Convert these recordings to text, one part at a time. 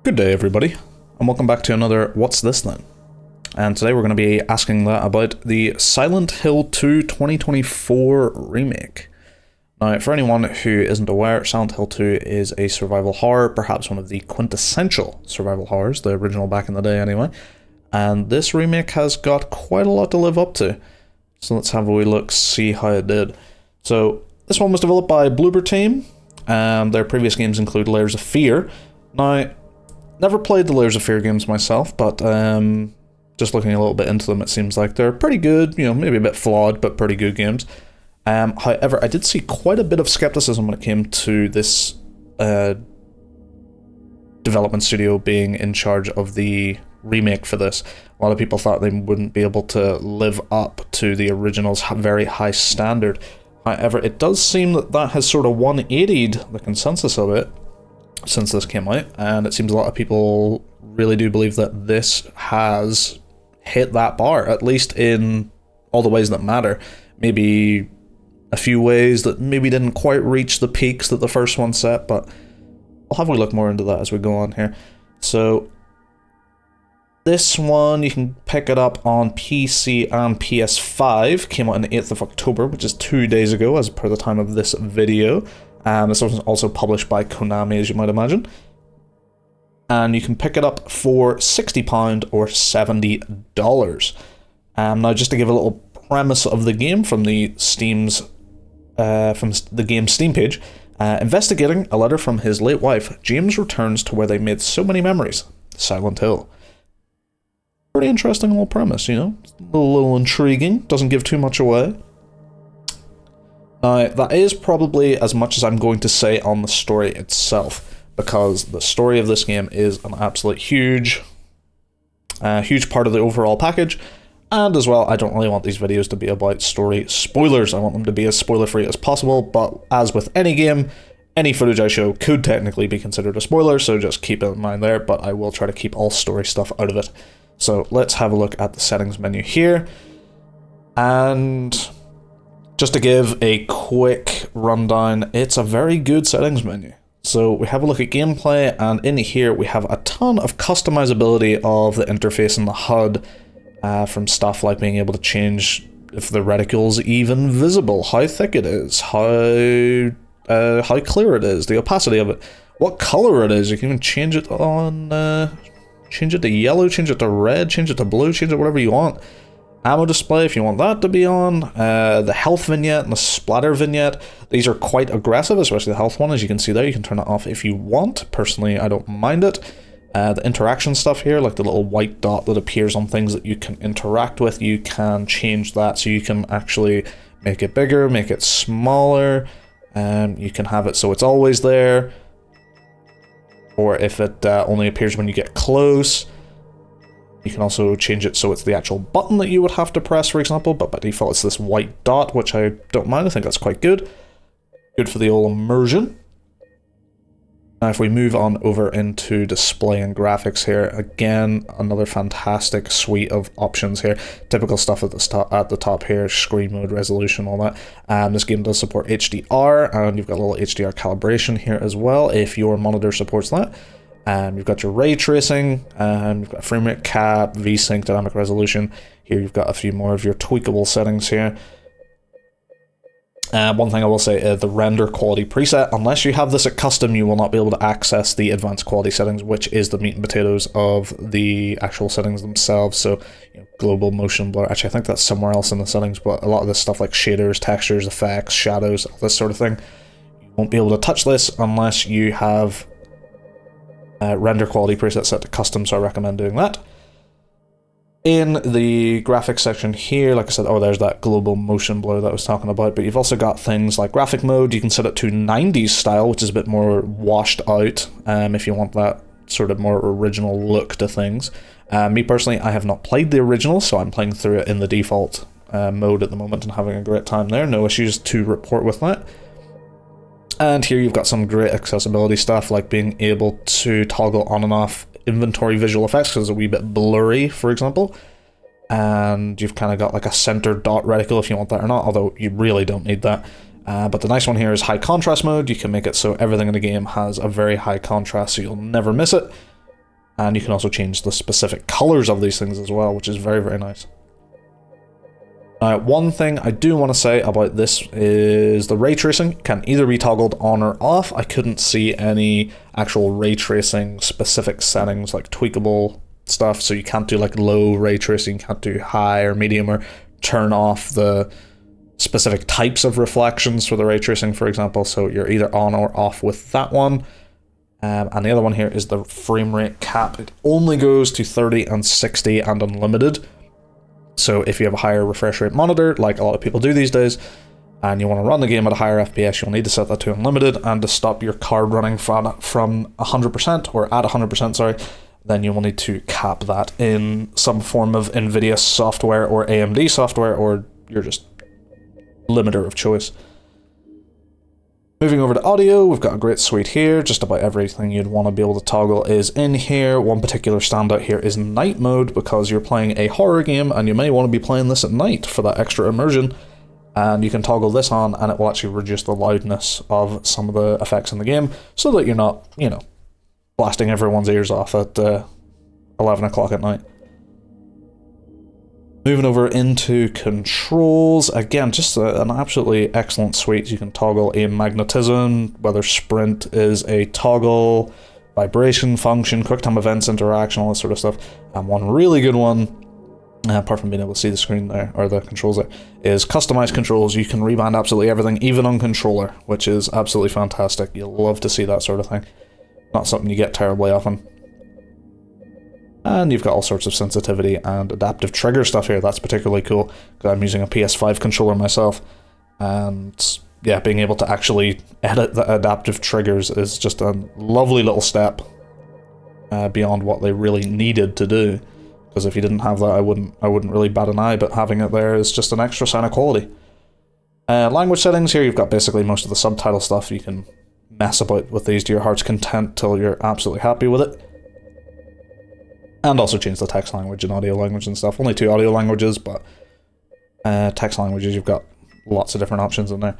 Good day, everybody, and welcome back to another What's This Then? And today we're going to be asking that about the Silent Hill 2 2024 remake. Now, for anyone who isn't aware, Silent Hill 2 is a survival horror, perhaps one of the quintessential survival horrors, the original back in the day anyway, and this remake has got quite a lot to live up to. So let's have a wee look, see how it did. So, this one was developed by Bloober Team, and their previous games include Layers of Fear. Now, never played the Layers of Fear games myself, but just looking a little bit into them, it seems like they're pretty good, you know, maybe a bit flawed, but pretty good games. However, I did see quite a bit of skepticism when it came to this development studio being in charge of the remake for this. A lot of people thought they wouldn't be able to live up to the original's very high standard. However, it does seem that that has sort of 180'd the consensus of it since this came out, and it seems a lot of people really do believe that this has hit that bar, at least in all the ways that matter. Maybe a few ways that maybe didn't quite reach the peaks that the first one set, but I'll have a look more into that as we go on here. So this one, you can pick it up on PC and PS5, came out on the 8th of October, which is 2 days ago as per the time of this video. This was also published by Konami, as you might imagine. And you can pick it up for £60 or $70. Now, just to give a little premise of the game from the game's Steam page, investigating a letter from his late wife, James returns to where they made so many memories, Silent Hill. Pretty interesting little premise, you know? A little intriguing, doesn't give too much away. Now, that is probably as much as I'm going to say on the story itself, because the story of this game is an absolute huge part of the overall package, and as well, I don't really want these videos to be about story spoilers. I want them to be as spoiler-free as possible, but as with any game, any footage I show could technically be considered a spoiler, so just keep it in mind there, but I will try to keep all story stuff out of it. So let's have a look at the settings menu here, and just to give a quick rundown, it's a very good settings menu. So we have a look at gameplay, and in here we have a ton of customizability of the interface and the HUD, from stuff like being able to change if the reticle is even visible, how thick it is, how clear it is, the opacity of it, what color it is. You can even change it on, change it to yellow, change it to red, change it to blue, change it whatever you want. Ammo display, if you want that to be on, the health vignette and the splatter vignette, these are quite aggressive, especially the health one, as you can see there. You can turn it off if you want. Personally, I don't mind it. The interaction stuff here, like the little white dot that appears on things that you can interact with, you can change that so you can actually make it bigger, make it smaller, you can have it so it's always there, or if it only appears when you get close. You can also change it so it's the actual button that you would have to press, for example, but by default it's this white dot, which I don't mind. I think that's quite good. Good for the old immersion. Now if we move on over into display and graphics here, again, another fantastic suite of options here. Typical stuff at the top here, screen mode, resolution, all that. This game does support HDR, and you've got a little HDR calibration here as well, if your monitor supports that. You've got your ray tracing, you've got frame rate cap, VSync, dynamic resolution. Here you've got a few more of your tweakable settings here. One thing I will say, the render quality preset, unless you have this at custom, you will not be able to access the advanced quality settings, which is the meat and potatoes of the actual settings themselves. So, you know, global motion blur, actually I think that's somewhere else in the settings, but a lot of this stuff like shaders, textures, effects, shadows, all this sort of thing, you won't be able to touch this unless you have render quality preset set to custom, so I recommend doing that. In the graphics section here, like I said, there's that global motion blur that I was talking about, but you've also got things like graphic mode. You can set it to 90s style, which is a bit more washed out, if you want that sort of more original look to things. Me personally, I have not played the original, so I'm playing through it in the default mode at the moment and having a great time there. No issues to report with that. And here you've got some great accessibility stuff, like being able to toggle on and off inventory visual effects because it's a wee bit blurry, for example. And you've kind of got like a center dot reticle if you want that or not, although you really don't need that. But the nice one here is high contrast mode. You can make it so everything in the game has a very high contrast, so you'll never miss it. And you can also change the specific colors of these things as well, which is very, very nice. One thing I do want to say about this is the ray tracing can either be toggled on or off. I couldn't see any actual ray tracing specific settings, like tweakable stuff, so you can't do like low ray tracing, can't do high or medium, or turn off the specific types of reflections for the ray tracing, for example. So you're either on or off with that one. And the other one here is the frame rate cap. It only goes to 30 and 60 and unlimited. So if you have a higher refresh rate monitor, like a lot of people do these days, and you want to run the game at a higher FPS, you'll need to set that to unlimited. And to stop your card running from 100%, or at 100%, sorry, then you will need to cap that in some form of NVIDIA software or AMD software, or you're just limiter of choice. Moving over to audio, we've got a great suite here. Just about everything you'd want to be able to toggle is in here. One particular standout here is night mode, because you're playing a horror game and you may want to be playing this at night for that extra immersion. And you can toggle this on and it will actually reduce the loudness of some of the effects in the game, so that you're not, you know, blasting everyone's ears off at 11 o'clock at night. Moving over into controls, again, just an absolutely excellent suite. You can toggle a magnetism, whether sprint is a toggle, vibration function, quick time events, interaction, all that sort of stuff. And one really good one, apart from being able to see the screen there, or the controls there, is customized controls. You can reband absolutely everything, even on controller, which is absolutely fantastic. You'll love to see that sort of thing. Not something you get terribly often. And you've got all sorts of sensitivity and adaptive trigger stuff here. That's particularly cool, because I'm using a PS5 controller myself. And yeah, being able to actually edit the adaptive triggers is just a lovely little step beyond what they really needed to do. Because if you didn't have that, I wouldn't really bat an eye, but having it there is just an extra sign of quality. Language settings here, you've got basically most of the subtitle stuff. You can mess about with these to your heart's content till you're absolutely happy with it. And also change the text language and audio language and stuff. Only 2 audio languages, but text languages, you've got lots of different options in there.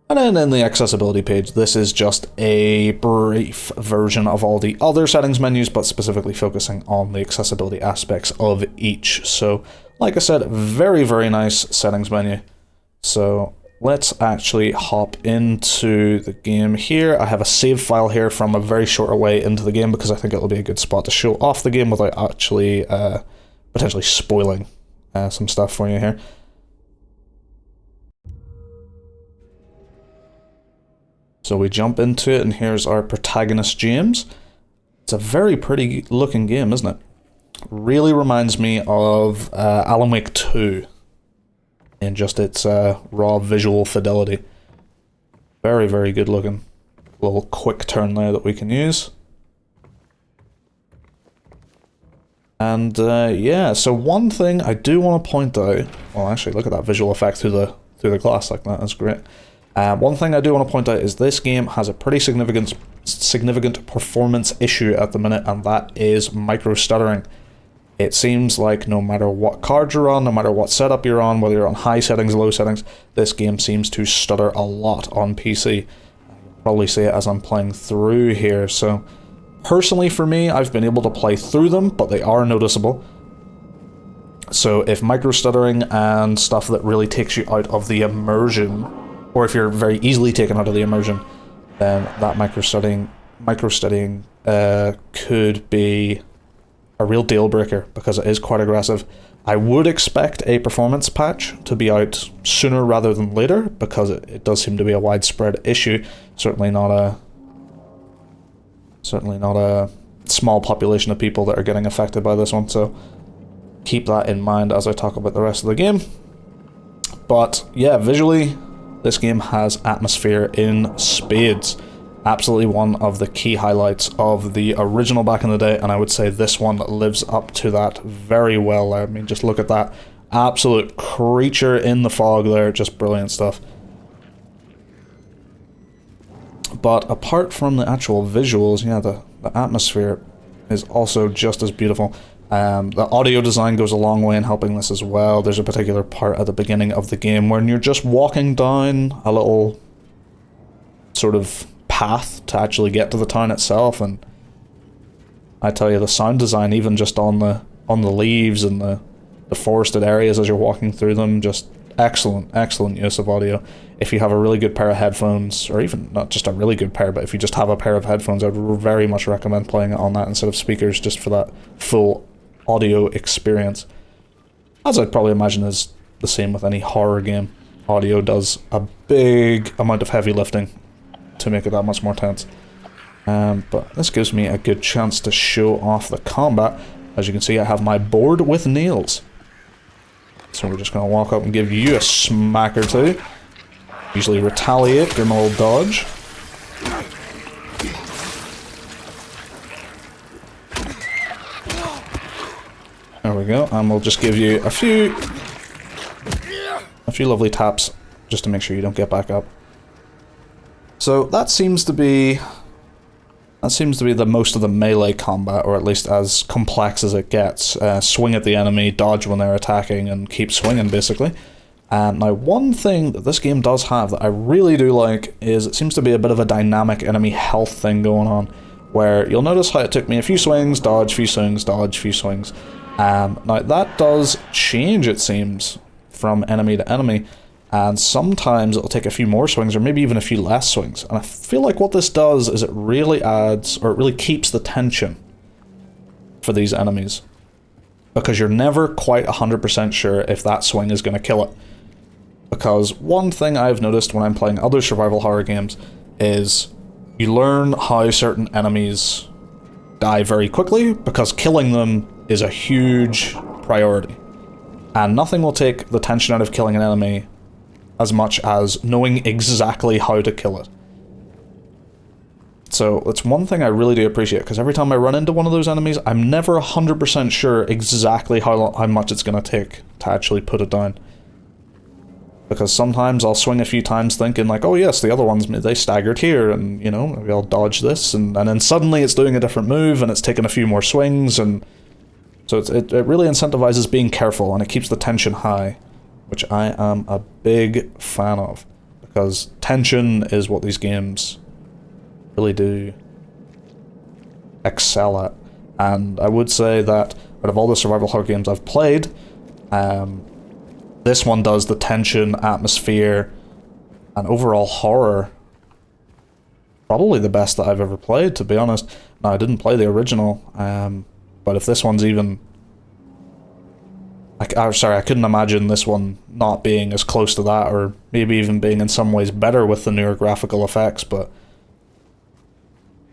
And then in the accessibility page, this is just a brief version of all the other settings menus, but specifically focusing on the accessibility aspects of each. So, like I said, very, very nice settings menu. So let's actually hop into the game here. I have a save file here from a very short way into the game, because I think it'll be a good spot to show off the game without actually potentially spoiling some stuff for you here. So we jump into it, and here's our protagonist, James. It's a very pretty looking game, isn't it? Really reminds me of Alan Wake 2. In just its raw visual fidelity. Very, very good looking. Little quick turn there that we can use. And yeah, so one thing I do want to point out, well, actually look at that visual effect through the glass like that, that's great. One thing I do want to point out is this game has a pretty significant performance issue at the minute, and that is micro stuttering. It seems like no matter what card you're on, no matter what setup you're on, whether you're on high settings, low settings, this game seems to stutter a lot on PC. I'll probably see it as I'm playing through here. So personally for me, I've been able to play through them, but they are noticeable. So if micro stuttering and stuff that really takes you out of the immersion, or if you're very easily taken out of the immersion, then that micro stuttering could be a real deal breaker, because it is quite aggressive. I would expect a performance patch to be out sooner rather than later, because it does seem to be a widespread issue. Certainly not a small population of people that are getting affected by this one, so keep that in mind as I talk about the rest of the game. But yeah, visually, this game has atmosphere in spades. Absolutely one of the key highlights of the original back in the day, and I would say this one lives up to that very well. I mean, just look at that absolute creature in the fog there, just brilliant stuff. But apart from the actual visuals, yeah, the atmosphere is also just as beautiful. The audio design goes a long way in helping this as well. There's a particular part at the beginning of the game when you're just walking down a little sort of path to actually get to the town itself, and I tell you, the sound design, even just on the leaves and the forested areas as you're walking through them, just excellent use of audio. If you have a really good pair of headphones, or even not just a really good pair, but if you just have a pair of headphones, I would very much recommend playing it on that instead of speakers, just for that full audio experience. As I'd probably imagine is the same with any horror game. Audio does a big amount of heavy lifting to make it that much more tense. But this gives me a good chance to show off the combat. As you can see, I have my board with nails. So we're just going to walk up and give you a smack or two. Usually retaliate, give him a little dodge. There we go, and we'll just give you a few lovely taps just to make sure you don't get back up. So that seems to be the most of the melee combat, or at least as complex as it gets. Swing at the enemy, dodge when they're attacking, and keep swinging, basically. Now, one thing that this game does have that I really do like is it seems to be a bit of a dynamic enemy health thing going on, where you'll notice how it took me a few swings, dodge, few swings, dodge, few swings. Now, that does change, it seems, from enemy to enemy. And sometimes it'll take a few more swings, or maybe even a few less swings. And I feel like what this does is it really adds, or it really keeps the tension for these enemies. Because you're never quite 100% sure if that swing is going to kill it. Because one thing I've noticed when I'm playing other survival horror games is you learn how certain enemies die very quickly, because killing them is a huge priority. And nothing will take the tension out of killing an enemy as much as knowing exactly how to kill it. So it's one thing I really do appreciate, because every time I run into one of those enemies, I'm never 100% sure exactly how much it's going to take to actually put it down. Because sometimes I'll swing a few times thinking like, oh yes, the other ones, they staggered here, and you know, maybe I'll dodge this, and then suddenly it's doing a different move, and it's taking a few more swings, and so it really incentivizes being careful, and it keeps the tension high, which I am a big fan of, because tension is what these games really do excel at. And I would say that out of all the survival horror games I've played, this one does the tension, atmosphere, and overall horror probably the best that I've ever played, to be honest. Now, I didn't play the original, but if this one's even... I couldn't imagine this one not being as close to that, or maybe even being in some ways better with the newer graphical effects, but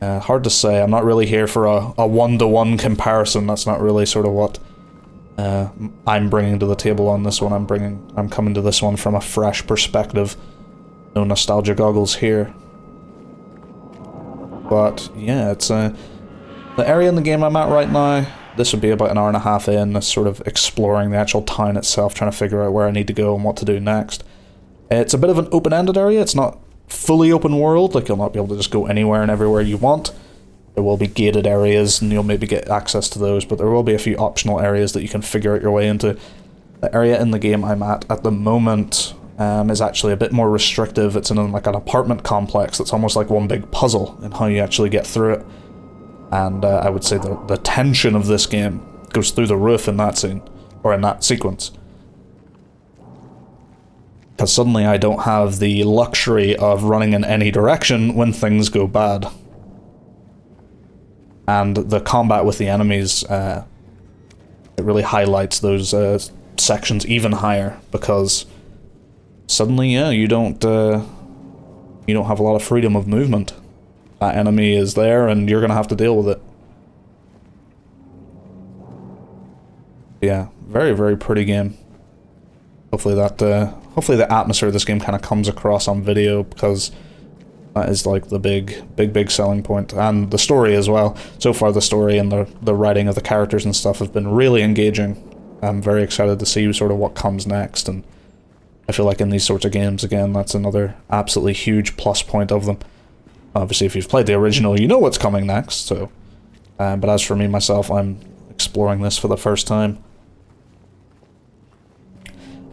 hard to say. I'm not really here for a one-to-one comparison. That's not really sort of what I'm bringing to the table on this one. I'm coming to this one from a fresh perspective. No nostalgia goggles here. But yeah, it's the area in the game I'm at right now. This would be about an hour and a half in, sort of exploring the actual town itself, trying to figure out where I need to go and what to do next. It's a bit of an open-ended area. It's not fully open world, like you'll not be able to just go anywhere and everywhere you want. There will be gated areas, and you'll maybe get access to those, but there will be a few optional areas that you can figure out your way into. The area in the game I'm at the moment is actually a bit more restrictive. It's in like an apartment complex that's almost like one big puzzle in how you actually get through it. And I would say the tension of this game goes through the roof in that scene, or in that sequence. Because suddenly I don't have the luxury of running in any direction when things go bad. And the combat with the enemies, it really highlights those sections even higher, because suddenly, yeah, you don't have a lot of freedom of movement. That enemy is there, and you're gonna have to deal with it. Yeah, very, very pretty game. Hopefully the atmosphere of this game kind of comes across on video, because that is like the big selling point, and the story as well. So far, the story and the writing of the characters and stuff have been really engaging. I'm very excited to see sort of what comes next, and I feel like in these sorts of games, again, that's another absolutely huge plus point of them. Obviously, if you've played the original, you know what's coming next, so... but as for me, myself, I'm exploring this for the first time.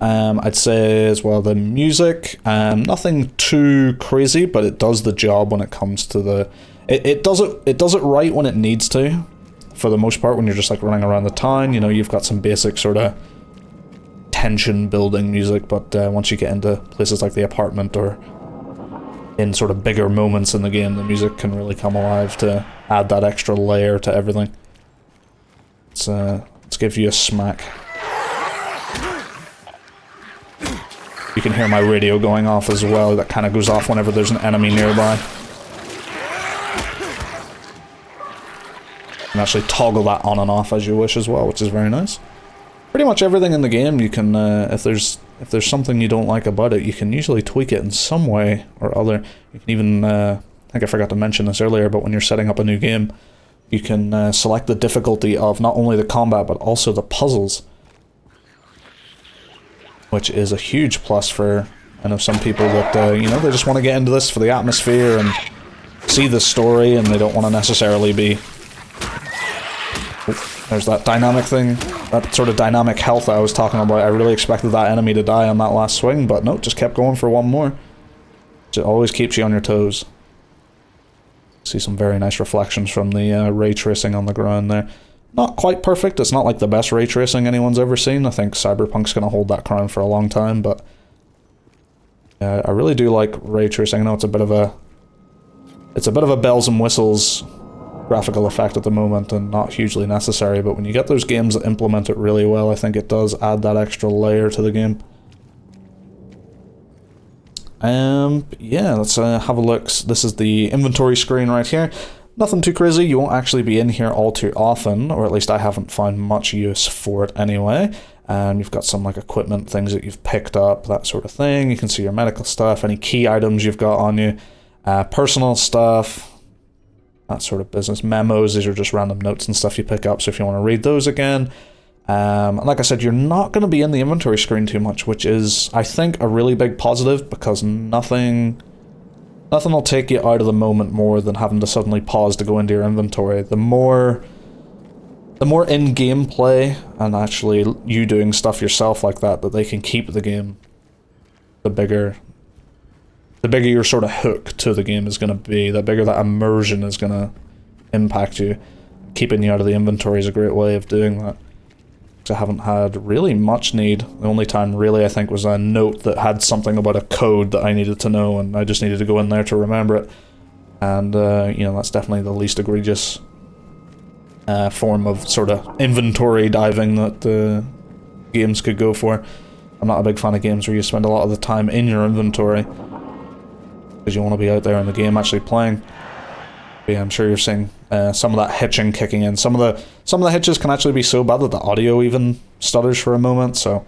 I'd say, as well, the music, nothing too crazy, but it does the job when it comes to the... It does it right when it needs to. for the most part when you're just like running around the town. You know, you've got some basic sort of tension building music, but once you get into places like the apartment or in sort of bigger moments in the game, the music can really come alive to add that extra layer to everything. Let's give you a smack. You can hear my radio going off as well. That kind of goes off whenever there's an enemy nearby. You can actually toggle that on and off as you wish as well, which is very nice. Pretty much everything in the game you can, if there's something you don't like about it, you can usually tweak it in some way or other. You can even, I think I forgot to mention this earlier, but when you're setting up a new game, you can select the difficulty of not only the combat, but also the puzzles. Which is a huge plus for, I know, some people that, you know, they just want to get into this for the atmosphere and see the story, and they don't want to necessarily be... Oh, there's that dynamic thing, that sort of dynamic health that I was talking about. I really expected that enemy to die on that last swing, but no, just kept going for one more. It always keeps you on your toes. See some very nice reflections from the ray tracing on the ground there. Not quite perfect, it's not like the best ray tracing anyone's ever seen. I think Cyberpunk's going to hold that crown for a long time, but I really do like ray tracing. I know it's a bit of a bells and whistles graphical effect at the moment and not hugely necessary, but when you get those games that implement it really well, I think it does add that extra layer to the game. Yeah, let's have a look. This is the inventory screen right here. Nothing too crazy. You won't actually be in here all too often, or at least I haven't found much use for it anyway. You've got some like equipment, things that you've picked up, that sort of thing. You can see your medical stuff, any key items you've got on you, personal stuff, that sort of business. Memos, these are just random notes and stuff you pick up, so if you want to read those again. And like I said, you're not going to be in the inventory screen too much, which is, I think, a really big positive, because nothing will take you out of the moment more than having to suddenly pause to go into your inventory. The more in-game play, and actually you doing stuff yourself like that they can keep the game, the bigger your sort of hook to the game is going to be, the bigger that immersion is going to impact you. Keeping you out of the inventory is a great way of doing that. I haven't had really much need. The only time really I think was a note that had something about a code that I needed to know, and I just needed to go in there to remember it. And you know, that's definitely the least egregious form of sort of inventory diving that games could go for. I'm not a big fan of games where you spend a lot of the time in your inventory, because you want to be out there in the game actually playing. But yeah, I'm sure you're seeing some of that hitching kicking in. Some of the hitches can actually be so bad that the audio even stutters for a moment, so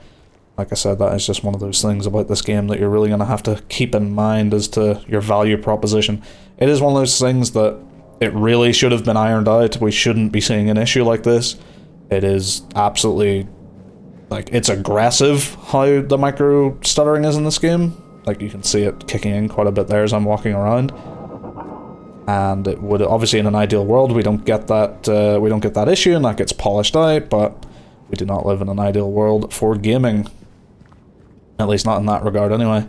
like I said, that is just one of those things about this game that you're really going to have to keep in mind as to your value proposition. It is one of those things that it really should have been ironed out. We shouldn't be seeing an issue like this. It is absolutely, like, it's aggressive how the micro stuttering is in this game. Like, you can see it kicking in quite a bit there as I'm walking around. And it would, obviously in an ideal world, we don't get that issue and that gets polished out, but we do not live in an ideal world for gaming. At least not in that regard anyway.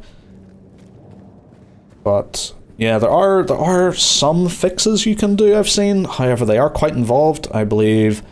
But yeah, there are some fixes you can do, I've seen. However, they are quite involved. I believe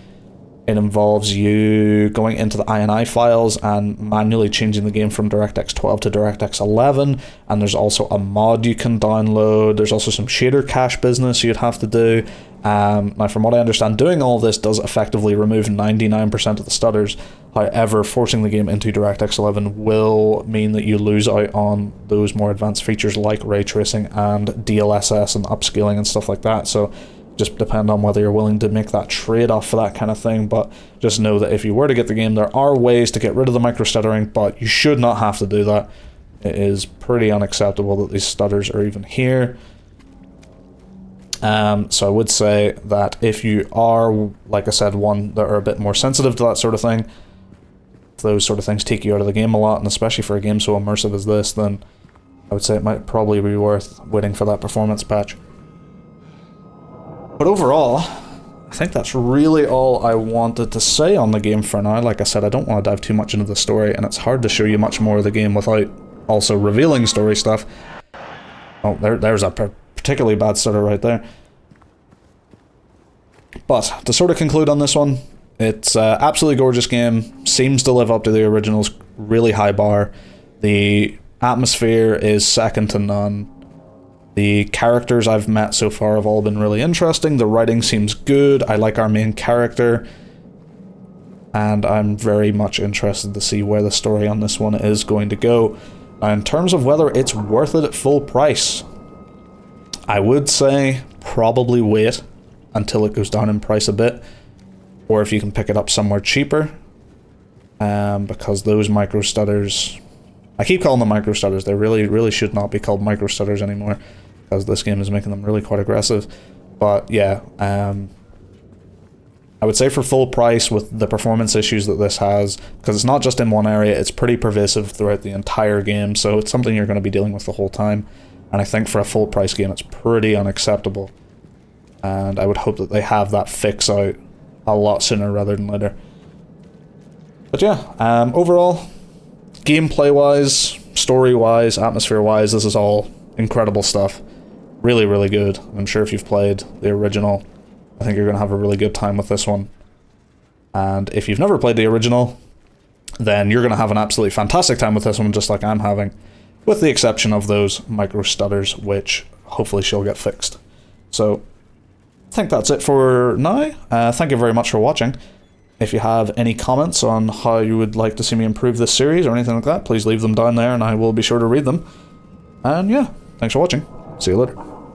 it involves you going into the INI files and manually changing the game from DirectX 12 to DirectX 11, and there's also a mod you can download. There's also some shader cache business you'd have to do. Now, from what I understand, doing all this does effectively remove 99% of the stutters. However, forcing the game into DirectX 11 will mean that you lose out on those more advanced features like ray tracing and DLSS and upscaling and stuff like that. So just depend on whether you're willing to make that trade-off for that kind of thing. But just know that if you were to get the game, there are ways to get rid of the micro stuttering, but you should not have to do that. It is pretty unacceptable that these stutters are even here. So I would say that if you are, like I said, one that are a bit more sensitive to that sort of thing, if those sort of things take you out of the game a lot, and especially for a game so immersive as this, then I would say it might probably be worth waiting for that performance patch. But overall, I think that's really all I wanted to say on the game for now. Like I said, I don't want to dive too much into the story, and it's hard to show you much more of the game without also revealing story stuff. Oh, there's a particularly bad stutter right there. But to sort of conclude on this one, it's an absolutely gorgeous game, seems to live up to the original's really high bar. The atmosphere is second to none. The characters I've met so far have all been really interesting. The writing seems good. I like our main character. And I'm very much interested to see where the story on this one is going to go. Now, in terms of whether it's worth it at full price, I would say probably wait until it goes down in price a bit. Or if you can pick it up somewhere cheaper. Because those micro stutters... I keep calling them micro stutters. They really should not be called micro stutters anymore. Because this game is making them really quite aggressive. But yeah, I would say for full price with the performance issues that this has, because it's not just in one area, it's pretty pervasive throughout the entire game, so it's something you're going to be dealing with the whole time. And I think for a full price game, it's pretty unacceptable. And I would hope that they have that fix out a lot sooner rather than later. But yeah, overall, gameplay-wise, story-wise, atmosphere-wise, this is all incredible stuff. Really good. I'm sure if you've played the original, I think you're going to have a really good time with this one. And if you've never played the original, then you're going to have an absolutely fantastic time with this one, just like I'm having, with the exception of those micro stutters, which hopefully she'll get fixed. So, I think that's it for now. Thank you very much for watching. If you have any comments on how you would like to see me improve this series or anything like that, please leave them down there and I will be sure to read them. And yeah, thanks for watching. See you later.